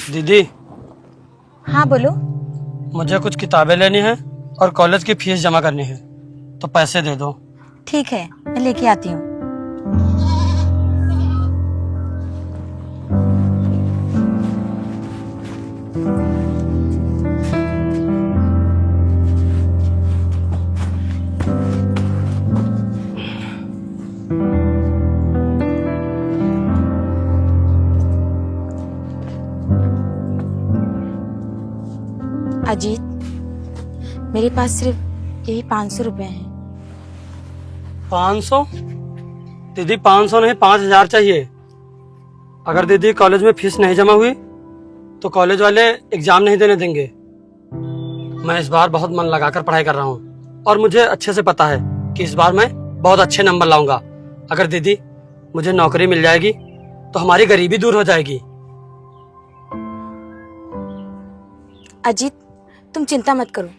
दीदी, हाँ बोलो। मुझे कुछ किताबें लेनी है और कॉलेज की फीस जमा करनी है, तो पैसे दे दो। ठीक है, मैं लेके आती हूँ। अजीत, मेरे पास सिर्फ यही 500 रुपए हैं। 500? दीदी 500 नहीं, 5000 चाहिए। अगर दीदी कॉलेज में फीस नहीं जमा हुई तो कॉलेज वाले एग्जाम नहीं देने देंगे। मैं इस बार बहुत मन लगाकर पढ़ाई कर रहा हूँ और मुझे अच्छे से पता है कि इस बार मैं बहुत अच्छे नंबर लाऊंगा। अगर दीदी मुझे नौकरी मिल जाएगी तो हमारी गरीबी दूर हो जाएगी। अजीत, तुम चिंता मत करो।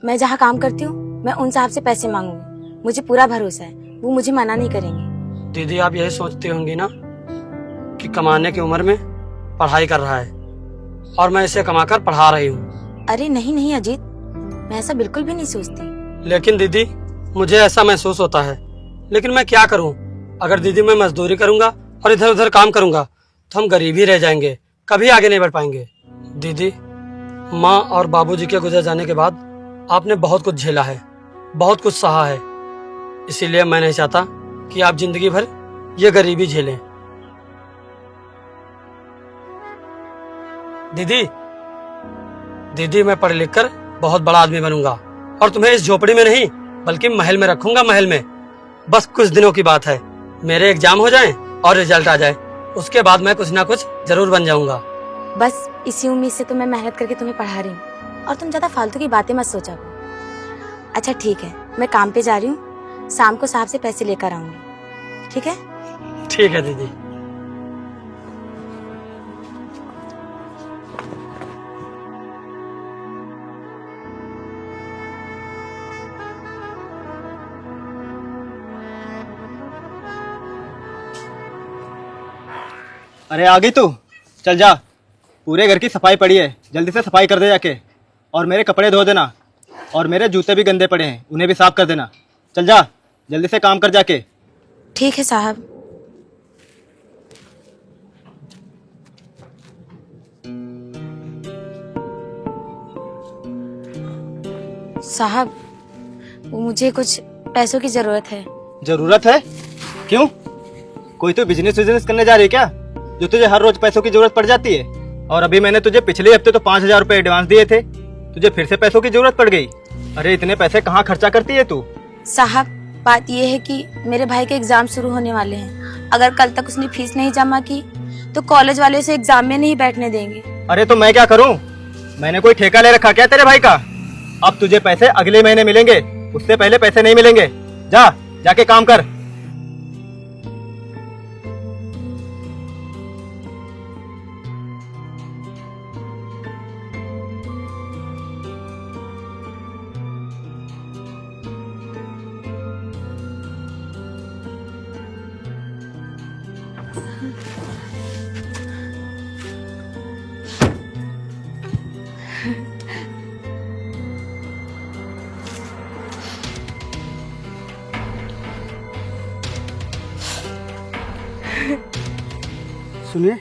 मैं जहाँ काम करती हूँ मैं उन साहब से पैसे मांगूंगी। मुझे पूरा भरोसा है, वो मुझे मना नहीं करेंगे। दीदी आप यही सोचती होंगी ना कि कमाने की उम्र में पढ़ाई कर रहा है और मैं इसे कमाकर पढ़ा रही हूँ। अरे नहीं नहीं अजीत, मैं ऐसा बिल्कुल भी नहीं सोचती। लेकिन दीदी मुझे ऐसा महसूस होता है। लेकिन मैं क्या करूँ? अगर दीदी मैं मजदूरी करूंगा और इधर उधर काम करूंगा तो हम गरीब ही रह जाएंगे, कभी आगे नहीं बढ़ पाएंगे। दीदी, माँ और बाबूजी के गुजर जाने के बाद आपने बहुत कुछ झेला है, बहुत कुछ सहा है। इसीलिए मैं नहीं चाहता कि आप जिंदगी भर ये गरीबी झेलें। दीदी, दीदी मैं पढ़ लिख कर बहुत बड़ा आदमी बनूंगा और तुम्हें इस झोपड़ी में नहीं बल्कि महल में रखूंगा, महल में। बस कुछ दिनों की बात है, मेरे एग्जाम हो जाएं और रिजल्ट आ जाए, उसके बाद मैं कुछ ना कुछ जरूर बन जाऊंगा। बस इसी उम्मीद से तो मैं मेहनत करके तुम्हें पढ़ा रही हूँ और तुम ज्यादा फालतू की बातें मत सोचा करो। अच्छा ठीक है, मैं काम पे जा रही हूँ, शाम को साहब से पैसे लेकर आऊंगी। ठीक है? ठीक है दीदी। अरे आ गई तू? चल जा, पूरे घर की सफाई पड़ी है, जल्दी से सफाई कर दे जाके। और मेरे कपड़े धो देना और मेरे जूते भी गंदे पड़े हैं, उन्हें भी साफ कर देना। चल जा, जल्दी से काम कर जाके। ठीक है साहब। साहब, वो मुझे कुछ पैसों की जरूरत है। जरूरत है? क्यों? कोई तो बिजनेस करने जा रही है क्या, जो तुझे हर रोज पैसों की जरूरत पड़ जाती है? और अभी मैंने तुझे पिछले हफ्ते तो 5000 रुपए एडवांस दिए थे, तुझे फिर से पैसों की जरूरत पड़ गई। अरे इतने पैसे कहाँ खर्चा करती है तू? साहब, बात यह है कि मेरे भाई के एग्जाम शुरू होने वाले हैं। अगर कल तक उसने फीस नहीं जमा की तो कॉलेज वाले उसे एग्जाम में नहीं बैठने देंगे। अरे तो मैं क्या करूं? मैंने कोई ठेका ले रखा क्या तेरे भाई का? अब तुझे पैसे अगले महीने मिलेंगे, उससे पहले पैसे नहीं मिलेंगे। जा, जाके काम कर। सुनिए,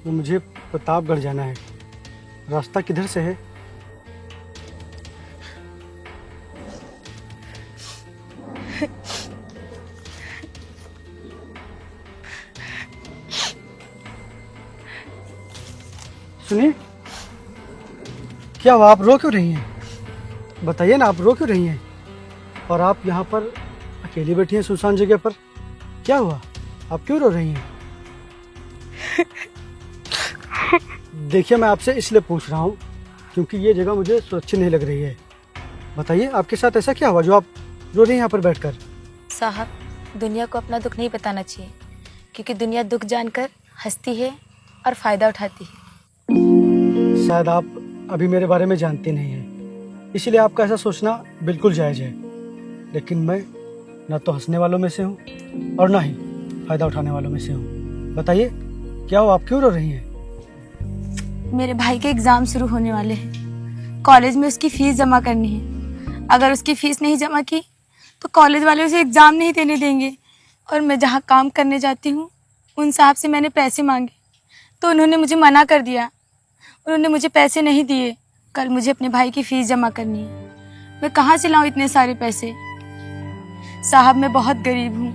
वो मुझे प्रतापगढ़ जाना है, रास्ता किधर से है? सुनिए, क्या हुआ? आप रो क्यों रही हैं? बताइए ना, आप रो क्यों रही हैं? और आप यहाँ पर अकेली बैठी हैं सुनसान जगह पर, क्या हुआ? आप क्यों रो रही हैं? देखिए, मैं आपसे इसलिए पूछ रहा हूँ क्योंकि ये जगह मुझे सुरक्षित नहीं लग रही है। बताइए, आपके साथ ऐसा क्या हुआ जो आप रो रही हैं यहाँ पर बैठकर? साहब, दुनिया को अपना दुख नहीं बताना चाहिए, क्योंकि दुनिया दुख जानकर हंसती है और फायदा उठाती है। शायद आप अभी मेरे बारे में जानती नहीं हैं, इसीलिए आपका ऐसा सोचना बिल्कुल जायज़ है। लेकिन मैं न तो हंसने वालों में से हूँ और ना ही फायदा उठाने वालों में से हूँ। बताइए, क्या हो, आप क्यों रो रही हैं? मेरे भाई के एग्जाम शुरू होने वाले हैं। कॉलेज में उसकी फीस जमा करनी है। अगर उसकी फीस नहीं जमा की तो कॉलेज वाले उसे एग्जाम नहीं देने देंगे। और मैं जहाँ काम करने जाती हूँ उन साहब से मैंने पैसे मांगे तो उन्होंने मुझे मना कर दिया। उन्होंने मुझे पैसे नहीं दिए। कल मुझे अपने भाई की फीस जमा करनी है। मैं कहाँ से लाऊं इतने सारे पैसे? साहब मैं बहुत गरीब हूँ।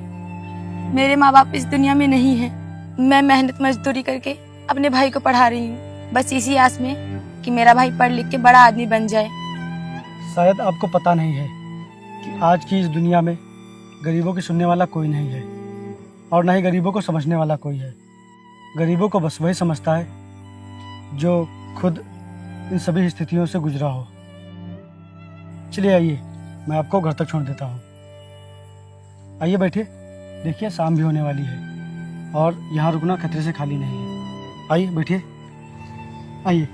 मेरे माँ बाप इस दुनिया में नहीं है। मैं मेहनत मजदूरी करके अपने भाई को पढ़ा रही हूँ, बस इसी आस में कि मेरा भाई पढ़ लिख के बड़ा आदमी बन जाए। शायद आपको पता नहीं है कि आज की इस दुनिया में गरीबों की सुनने वाला कोई नहीं है और ना ही गरीबों को समझने वाला कोई है। गरीबों को बस वही समझता है जो खुद इन सभी स्थितियों से गुजरा हो। चलिए आइए, मैं आपको घर तक छोड़ देता हूँ। आइए बैठिए, देखिए शाम भी होने वाली है और यहाँ रुकना खतरे से खाली नहीं है। आइए बैठिए, आइए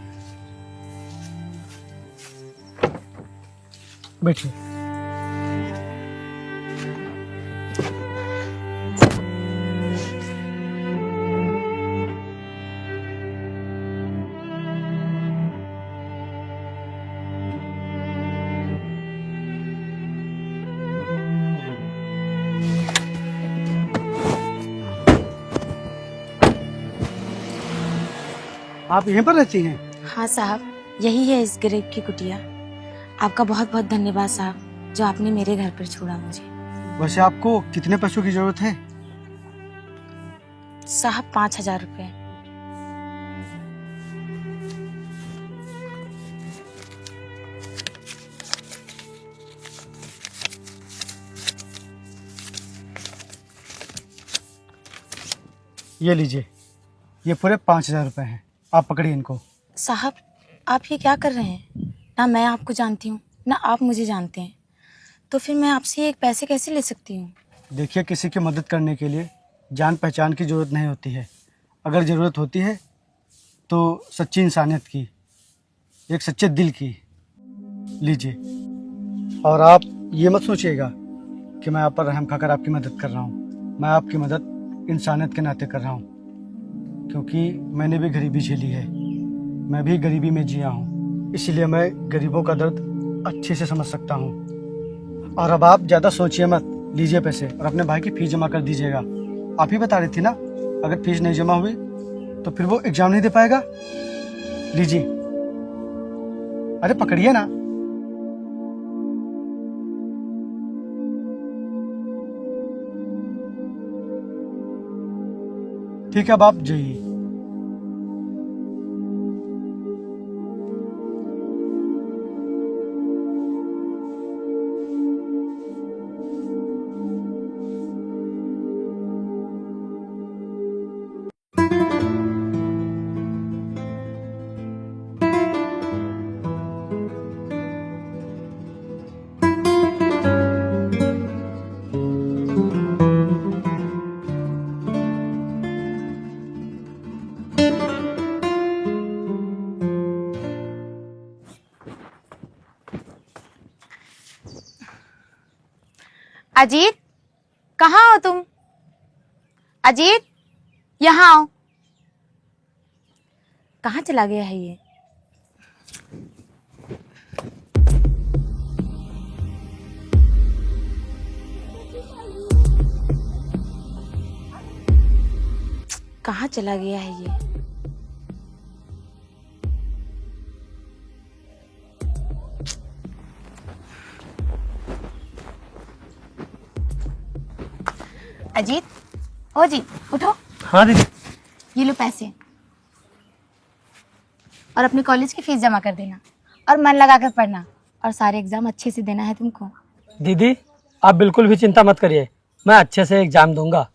बैठिए। आप यहीं पर रहती हैं? हाँ साहब, यही है इस गरीब की कुटिया। आपका बहुत बहुत धन्यवाद साहब, जो आपने मेरे घर पर छोड़ा मुझे। वैसे आपको कितने पैसों की जरूरत है? साहब 5,000 रुपये। ये लीजिए, ये पूरे 5,000 रुपये हैं। आप पकड़िए इनको। साहब आप ये क्या कर रहे हैं? ना मैं आपको जानती हूँ ना आप मुझे जानते हैं, तो फिर मैं आपसे ये पैसे कैसे ले सकती हूँ? देखिए, किसी की मदद करने के लिए जान पहचान की ज़रूरत नहीं होती है। अगर ज़रूरत होती है तो सच्ची इंसानियत की, एक सच्चे दिल की। लीजिए, और आप ये मत सोचिएगा कि मैं आप पर रहम खाकर आपकी मदद कर रहा हूँ। मैं आपकी मदद इंसानियत के नाते कर रहा हूँ, क्योंकि मैंने भी गरीबी झेली है। मैं भी गरीबी में जिया हूँ, इसीलिए मैं गरीबों का दर्द अच्छे से समझ सकता हूँ। और अब आप ज़्यादा सोचिए मत, लीजिए पैसे और अपने भाई की फीस जमा कर दीजिएगा। आप ही बता रही थी ना, अगर फीस नहीं जमा हुई तो फिर वो एग्जाम नहीं दे पाएगा। लीजिए, अरे पकड़िए ना। ठीक है, अब आप जाइए। अजीत, कहाँ हो तुम? अजीत, यहाँ आओ। कहाँ चला गया है ये? कहाँ चला गया है ये? अजीत, ओ जी, उठो। हाँ दीदी। ये लो पैसे और अपने कॉलेज की फीस जमा कर देना और मन लगा कर पढ़ना और सारे एग्जाम अच्छे से देना है तुमको। दीदी, आप बिल्कुल भी चिंता मत करिए, मैं अच्छे से एग्जाम दूंगा।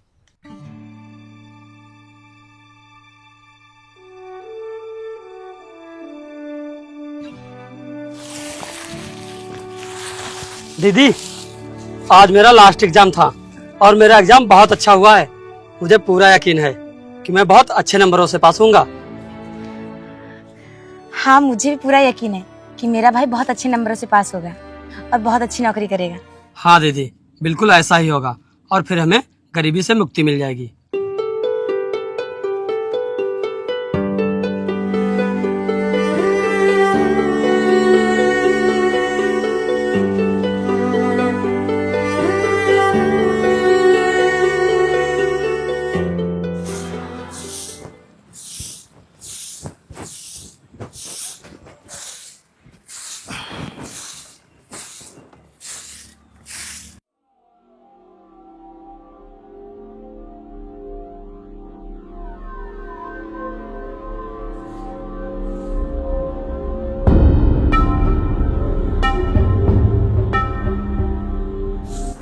दीदी, आज मेरा लास्ट एग्जाम था और मेरा एग्जाम बहुत अच्छा हुआ है। मुझे पूरा यकीन है कि मैं बहुत अच्छे नंबरों से पास होऊंगा। हाँ, मुझे भी पूरा यकीन है कि मेरा भाई बहुत अच्छे नंबरों से पास होगा और बहुत अच्छी नौकरी करेगा। हाँ दीदी, बिल्कुल ऐसा ही होगा और फिर हमें गरीबी से मुक्ति मिल जाएगी।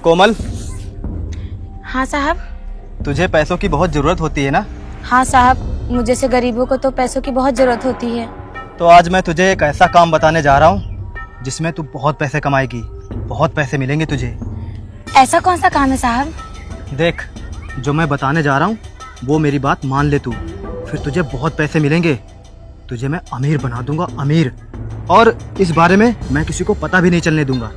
कोमल, हाँ साहब। तुझे पैसों की बहुत जरूरत होती है ना? हाँ साहब, मुझे से गरीबों को तो पैसों की बहुत ज़रूरत होती है। तो आज मैं तुझे एक ऐसा काम बताने जा रहा हूँ जिसमें तू बहुत पैसे कमाएगी, बहुत पैसे मिलेंगे तुझे। ऐसा कौन सा काम है साहब? देख, जो मैं बताने जा रहा हूँ वो मेरी बात मान ले तू, फिर तुझे बहुत पैसे मिलेंगे। तुझे मैं अमीर बना दूंगा, अमीर। और इस बारे में मैं किसी को पता भी नहीं चलने दूंगा।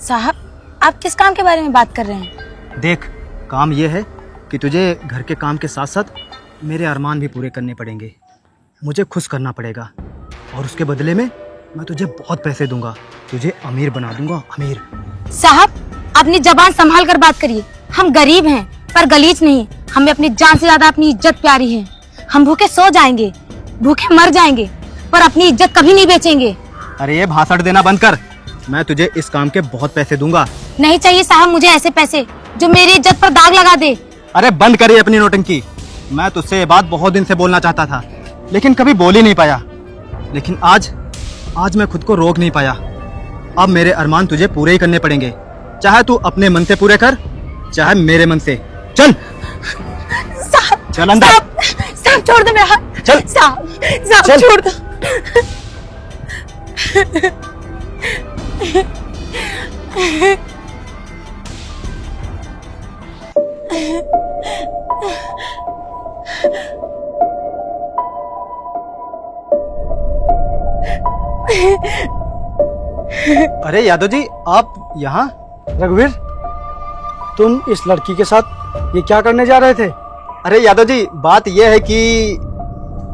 साहब, आप किस काम के बारे में बात कर रहे हैं? देख, काम ये है कि तुझे घर के काम के साथ साथ मेरे अरमान भी पूरे करने पड़ेंगे। मुझे खुश करना पड़ेगा और उसके बदले में मैं तुझे बहुत पैसे दूंगा, तुझे अमीर बना दूंगा, अमीर। साहब, अपनी जबान संभाल कर बात करिए। हम गरीब हैं पर गलीच नहीं। हमें अपनी जान से ज्यादा अपनी इज्जत प्यारी है। हम भूखे सो जाएंगे, भूखे मर जाएंगे, पर अपनी इज्जत कभी नहीं बेचेंगे। अरे ये भाषण देना बंद कर। मैं तुझे इस काम के बहुत पैसे दूंगा। नहीं चाहिए साहब मुझे ऐसे पैसे जो मेरी इज्जत पर दाग लगा दे। अरे बंद करिए अपनी नौटंकी। मैं तुझसे ये बात बहुत दिन से बोलना चाहता था, लेकिन कभी बोल ही नहीं पाया। लेकिन आज मैं खुद को रोक नहीं पाया। अब मेरे अरमान तुझे पूरे ही करने पड़ेंगे, चाहे तू अपने मन से पूरे कर, चाहे मेरे मन से। चल साहब, चल अंदर। साहब छोड़ दो मेरा हाथ। चल। साहब चल। छोड़ दो। अरे यादव जी, आप यहाँ? रघुवीर, तुम इस लड़की के साथ ये क्या करने जा रहे थे? अरे यादव जी, बात यह है कि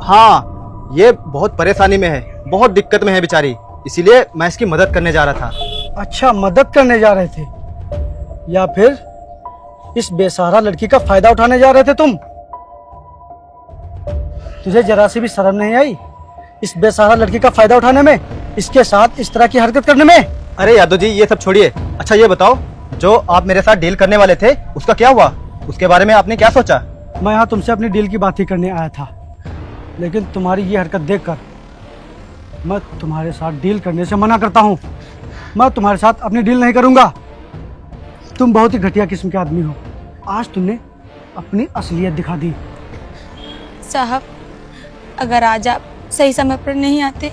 हाँ, ये बहुत परेशानी में है, बहुत दिक्कत में है बेचारी, इसीलिए मैं इसकी मदद करने जा रहा था। अच्छा, मदद करने जा रहे थे या फिर इस बेसहारा लड़की का फायदा उठाने जा रहे थे तुम? तुझे जरा सी भी शर्म नहीं आई इस बेसहारा लड़की का फायदा उठाने में, इसके साथ इस तरह की हरकत करने में? अरे यादव जी, ये सब छोड़िए। अच्छा ये बताओ, जो आप मेरे साथ डील करने वाले थे उसका क्या हुआ? उसके बारे में आपने क्या सोचा? मैं यहाँ तुमसे अपनी डील की बात ही करने आया था, लेकिन तुम्हारी ये हरकत देखकर मैं तुम्हारे साथ डील करने से मना करता हूँ। मैं तुम्हारे साथ अपनी डील नहीं करूँगा। तुम बहुत ही घटिया किस्म के आदमी हो। आज तुमने अपनी असलियत दिखा दी। साहब, अगर आज आप सही समय पर नहीं आते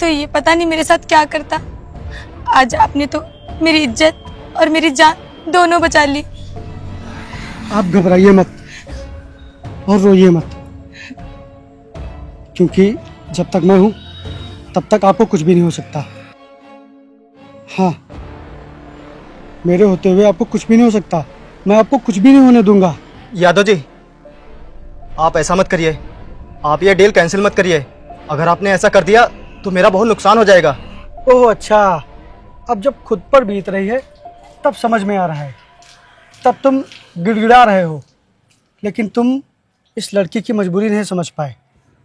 तो ये पता नहीं मेरे साथ क्या करता। आज आपने तो मेरी इज्जत और मेरी जान दोनों बचा ली। आप घबराइए मत और रोइए मत, क्योंकि जब तक मैं हूं तब तक आपको कुछ भी नहीं हो सकता। हाँ, मेरे होते हुए आपको कुछ भी नहीं हो सकता। मैं आपको कुछ भी नहीं होने दूंगा। यादव जी, आप ऐसा मत करिए, आप ये डील कैंसिल मत करिए। अगर आपने ऐसा कर दिया तो मेरा बहुत नुकसान हो जाएगा। ओह अच्छा, अब जब खुद पर बीत रही है तब समझ में आ रहा है। तब तुम गिड़गिड़ा रहे हो, लेकिन तुम इस लड़की की मजबूरी नहीं समझ पाए।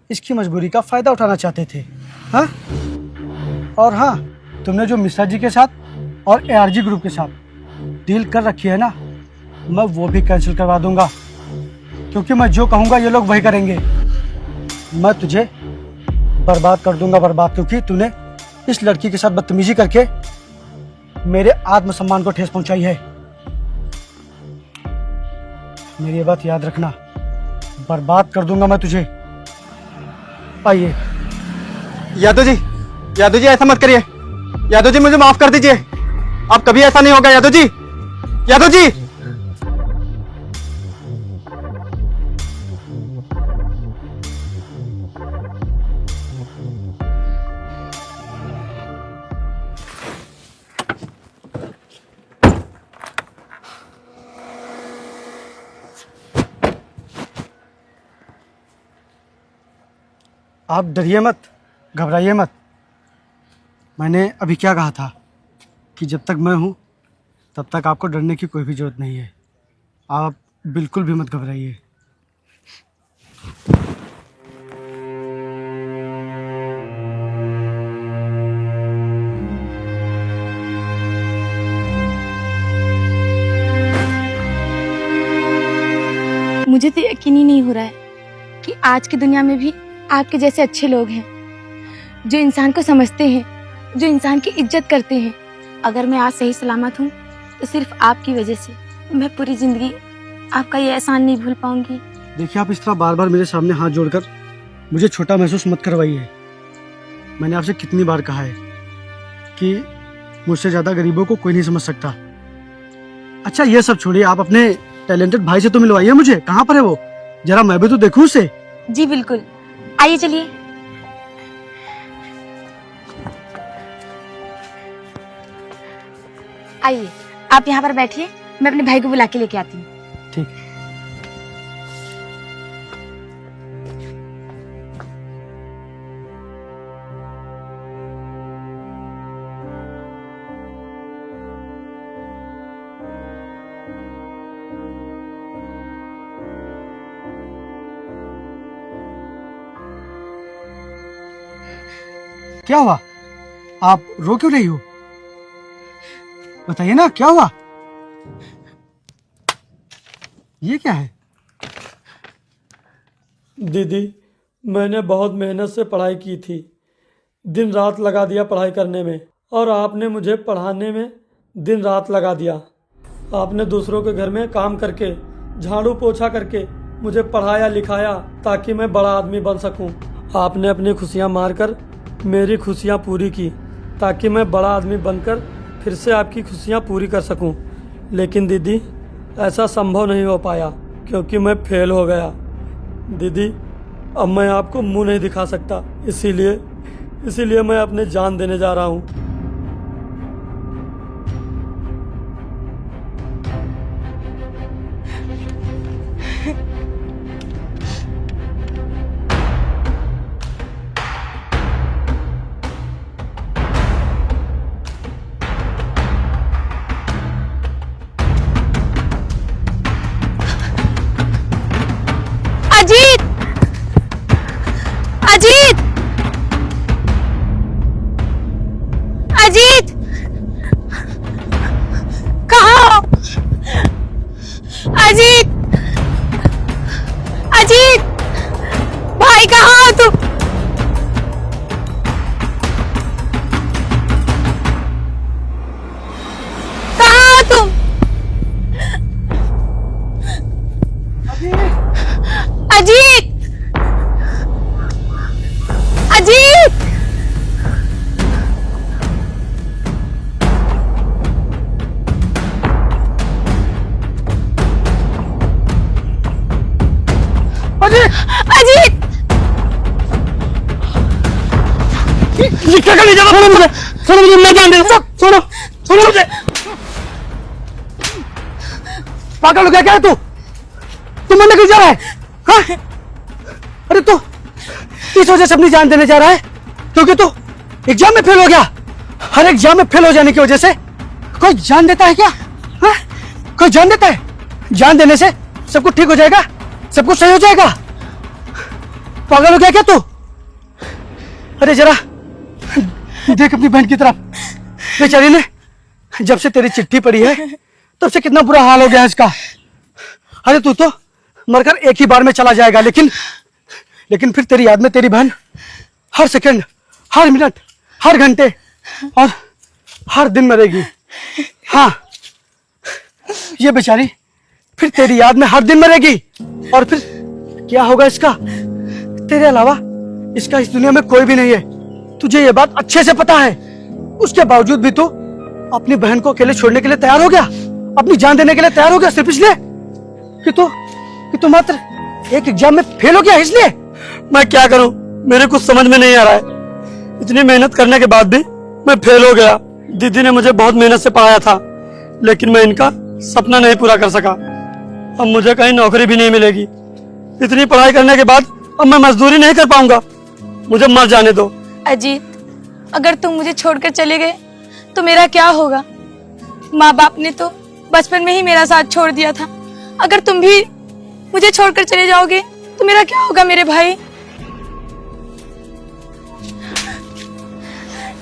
इसकी मजबूरी का फ़ायदा उठाना चाहते थे। हाँ, और हाँ, तुमने जो मिश्रा जी के साथ और ARG ग्रुप के साथ डील कर रखी है ना, मैं वो भी कैंसिल करवा दूंगा, क्योंकि मैं जो कहूँगा ये लोग वही करेंगे। मैं तुझे बर्बाद कर दूंगा, बर्बाद, क्योंकि तूने इस लड़की के साथ बदतमीजी करके मेरे आत्मसम्मान को ठेस पहुंचाई है। मेरी ये बात याद रखना, बर्बाद कर दूंगा मैं तुझे। आइए। यादव जी ऐसा मत करिए। यादव जी मुझे माफ कर दीजिए, अब कभी ऐसा नहीं होगा। यादव जी, यादव जी। आप डरिए मत, घबराइए मत। मैंने अभी क्या कहा था कि जब तक मैं हूँ तब तक आपको डरने की कोई भी ज़रूरत नहीं है। आप बिल्कुल भी मत घबराइए। मुझे तो यकीन ही नहीं हो रहा है कि आज की दुनिया में भी आपके जैसे अच्छे लोग हैं, जो इंसान को समझते हैं, जो इंसान की इज्जत करते हैं। अगर मैं आज सही सलामत हूँ तो सिर्फ आपकी वजह से मैं पूरी ज़िंदगी आपका ये एहसान नहीं भूल पाऊंगी। देखिए, आप इस तरह बार बार मेरे सामने हाथ जोड़कर मुझे छोटा महसूस मत करवाइए। मैंने आपसे कितनी बार कहा है कि मुझसे ज़्यादा गरीबों को कोई नहीं समझ सकता। अच्छा, ये सब छोड़िए, आप अपने टैलेंटेड भाई से तो मिलवाइए मुझे। कहाँ पर है वो? जरा मैं भी तो देखूं उसे। जी बिल्कुल, आइए चलिए। आइए, आप यहाँ पर बैठिए, मैं अपने भाई को बुला के लेके आती हूँ। ठीक। क्या हुआ? आप रो क्यों रही हो? बताइए ना, क्या हुआ? ये क्या है? दीदी, मैंने बहुत मेहनत से पढ़ाई की थी, दिन रात लगा दिया पढ़ाई करने में, और आपने मुझे पढ़ाने में दिन रात लगा दिया। आपने दूसरों के घर में काम करके, झाड़ू पोछा करके मुझे पढ़ाया लिखाया ताकि मैं बड़ा आदमी बन सकूं। आपने अपनी खुशियां मारकर मेरी खुशियां पूरी की ताकि मैं बड़ा आदमी बनकर फिर से आपकी खुशियां पूरी कर सकूं। लेकिन दीदी, ऐसा संभव नहीं हो पाया क्योंकि मैं फेल हो गया। दीदी, अब मैं आपको मुंह नहीं दिखा सकता, इसीलिए मैं अपनी जान देने जा रहा हूँ। अजीत! अजीत! अजीत! कहाँ हो? अजीत! अजीत! भाई कहाँ हो तुम? कहाँ हो तुम? अजीत! अजीत! अजीत! ये क्या करने जा रहा है? मुझे सुनो, मुझे मैं जान दे। सुनो सुनो मुझे। पागल हो गया क्या है तू? तू मरने क्यों जा रहा है? हाँ? अरे तू इस वजह से अपनी जान देने जा रहा है क्योंकि तू एग्जाम में फेल हो गया। हर एग्जाम में फेल हो जाने की वजह से कोई जान देता है क्या? हाँ? कोई जान देता है? जान देने से सब कुछ ठीक हो जाएगा, सब कुछ सही हो जाएगा। पागल हो गया क्या तू? अरे जरा देख अपनी बहन की तरफ, बेचारी ने जब से तेरी चिट्ठी पड़ी है तब से कितना बुरा हाल हो गया है इसका। अरे तू तो मरकर एक ही बार में चला जाएगा, लेकिन फिर तेरी याद में तेरी बहन हर सेकंड, हर मिनट, हर घंटे और हर दिन मरेगी। हाँ, ये बेचारी फिर तेरी याद में हर दिन मरेगी। और फिर क्या होगा इसका? तेरे अलावा इसका इस दुनिया में कोई भी नहीं है, तुझे ये बात अच्छे से पता है। उसके बावजूद भी तू अपनी बहन को अकेले छोड़ने के लिए तैयार हो गया, अपनी जान देने के लिए तैयार हो गया, सिर्फ इसलिए कि तू मात्र एक एग्जाम में फेल हो गया। इसलिए मैं क्या करूं, मेरे कुछ समझ में नहीं आ रहा है। इतनी मेहनत करने के बाद भी मैं फेल हो गया। दीदी ने मुझे बहुत मेहनत से पढ़ाया था, लेकिन मैं इनका सपना नहीं पूरा कर सका। अब मुझे कहीं नौकरी भी नहीं मिलेगी। इतनी पढ़ाई करने के बाद अब मैं मजदूरी नहीं कर पाऊंगा। मुझे मर जाने दो। अजीत, अगर तुम मुझे छोड़कर चले गए तो मेरा क्या होगा? माँ बाप ने तो बचपन में ही मेरा साथ छोड़ दिया था। अगर तुम भी मुझे छोड़कर चले जाओगे तो मेरा क्या होगा मेरे भाई?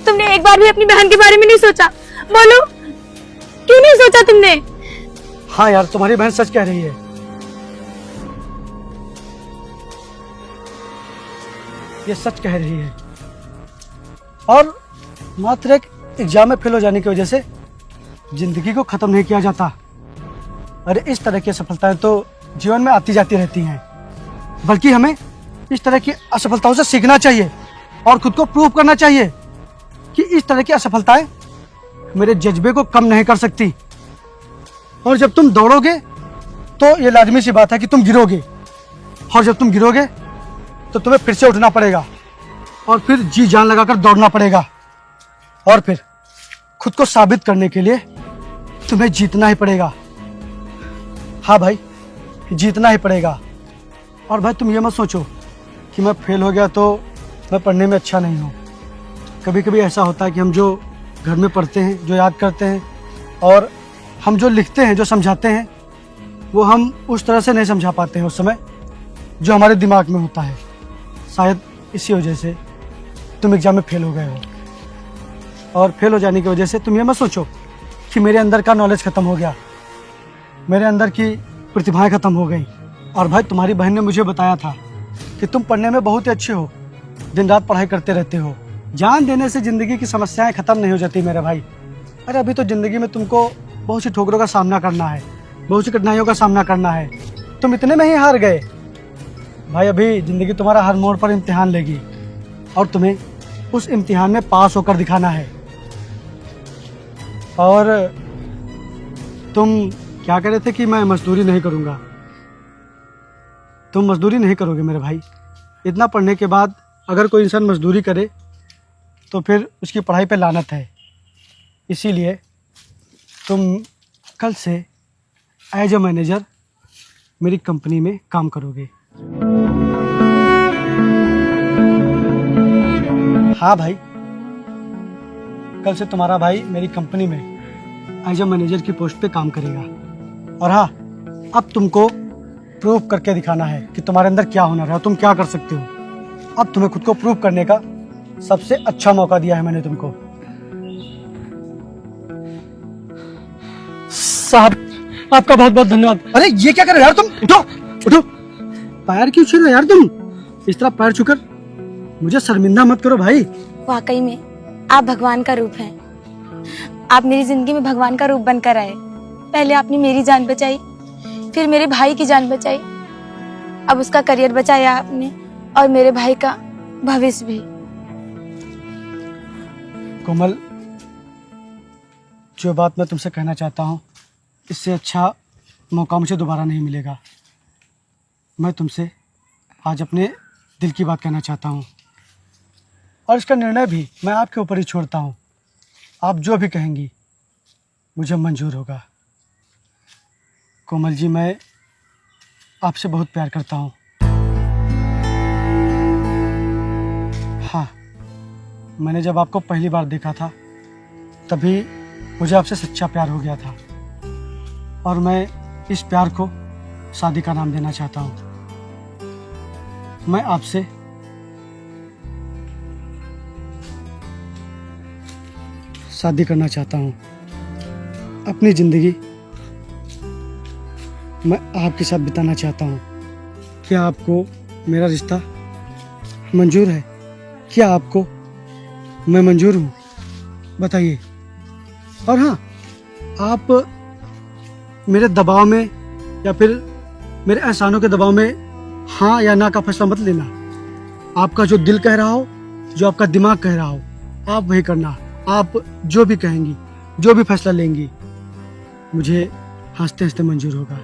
तुमने एक बार भी अपनी बहन के बारे में नहीं सोचा? बोलो, क्यों नहीं सोचा तुमने? हाँ यार, तुम्हारी बहन सच कह रही है। ये सच कह रही है। और मात्र एक एग्जाम में फेल हो जाने की वजह से जिंदगी को खत्म नहीं किया जाता। अरे इस तरह की असफलताएं तो जीवन में आती जाती रहती हैं, बल्कि हमें इस तरह की असफलताओं से सीखना चाहिए और खुद को प्रूव करना चाहिए कि इस तरह की असफलताएं मेरे जज्बे को कम नहीं कर सकती। और जब तुम दौड़ोगे तो ये लाजमी सी बात है कि तुम गिरोगे, और जब तुम गिरोगे तो तुम्हें फिर से उठना पड़ेगा और फिर जी जान लगाकर दौड़ना पड़ेगा, और फिर खुद को साबित करने के लिए तुम्हें जीतना ही पड़ेगा। हाँ भाई, जीतना ही पड़ेगा। और भाई तुम ये मत सोचो कि मैं फेल हो गया तो मैं पढ़ने में अच्छा नहीं हूँ। कभी कभी ऐसा होता है कि हम जो घर में पढ़ते हैं, जो याद करते हैं, और हम जो लिखते हैं, जो समझाते हैं, वो हम उस तरह से नहीं समझा पाते हैं उस समय जो हमारे दिमाग में होता है। शायद इसी वजह से तुम एग्जाम में फेल हो गए हो, और फेल हो जाने की वजह से तुम ये मत सोचो कि मेरे अंदर का नॉलेज ख़त्म हो गया, मेरे अंदर की प्रतिभाएं ख़त्म हो गई। और भाई तुम्हारी बहन ने मुझे बताया था कि तुम पढ़ने में बहुत ही अच्छे हो, दिन रात पढ़ाई करते रहते हो। जान देने से ज़िंदगी की समस्याएं ख़त्म नहीं हो जाती मेरे भाई। अरे अभी तो ज़िंदगी में तुमको बहुत सी ठोकरों का सामना करना है, बहुत सी कठिनाइयों का सामना करना है। तुम इतने में ही हार गए भाई। अभी ज़िंदगी तुम्हारा हर मोड़ पर इम्तिहान लेगी और तुम्हें उस इम्तिहान में पास होकर दिखाना है। और तुम क्या कह रहे थे कि मैं मजदूरी नहीं करूँगा? तुम मजदूरी नहीं करोगे मेरे भाई। इतना पढ़ने के बाद अगर कोई इंसान मजदूरी करे तो फिर उसकी पढ़ाई पे लानत है। इसीलिए तुम कल से एज ए मैनेजर मेरी कंपनी में काम करोगे। हाँ भाई, कल से तुम्हारा भाई मेरी कंपनी में एज ए मैनेजर की पोस्ट पे काम करेगा। और हाँ, अब तुमको प्रूव करके दिखाना है कि तुम्हारे अंदर क्या हुनर है और तुम क्या कर सकते हो। अब तुम्हें खुद को प्रूव करने का सबसे अच्छा मौका दिया है मैंने तुमको। साहब, आपका बहुत बहुत धन्यवाद। अरे ये क्या कर रहे हो यार तुम? उठो उठो, पैर क्यों छू रहे हो यार तुम? इस तरह पैर छूकर मुझे शर्मिंदा मत करो भाई। वाकई में आप भगवान का रूप हैं। आप मेरी जिंदगी में भगवान का रूप बनकर आए। पहले आपने मेरी जान बचाई, फिर मेरे भाई की जान बचाई, अब उसका करियर बचाया आपने, और मेरे भाई का भविष्य भी। कोमल, जो बात मैं तुमसे कहना चाहता हूँ, इससे अच्छा मौका मुझे दोबारा नहीं मिलेगा। मैं तुमसे आज अपने दिल की बात कहना चाहता हूँ, और इसका निर्णय भी मैं आपके ऊपर ही छोड़ता हूँ। आप जो भी कहेंगी मुझे मंजूर होगा। कोमल जी, मैं आपसे बहुत प्यार करता हूँ। हाँ, मैंने जब आपको पहली बार देखा था तभी मुझे आपसे सच्चा प्यार हो गया था, और मैं इस प्यार को शादी का नाम देना चाहता हूँ। मैं आपसे शादी करना चाहता हूँ। अपनी ज़िंदगी मैं आपके साथ बिताना चाहता हूँ। क्या आपको मेरा रिश्ता मंजूर है? क्या आपको मैं मंजूर हूँ? बताइए। और हाँ, आप मेरे दबाव में या फिर मेरे एहसानों के दबाव में हाँ या ना का फैसला मत लेना। आपका जो दिल कह रहा हो, जो आपका दिमाग कह रहा हो, आप वही करना। आप जो भी कहेंगी, जो भी फैसला लेंगी, मुझे हंसते हंसते मंजूर होगा।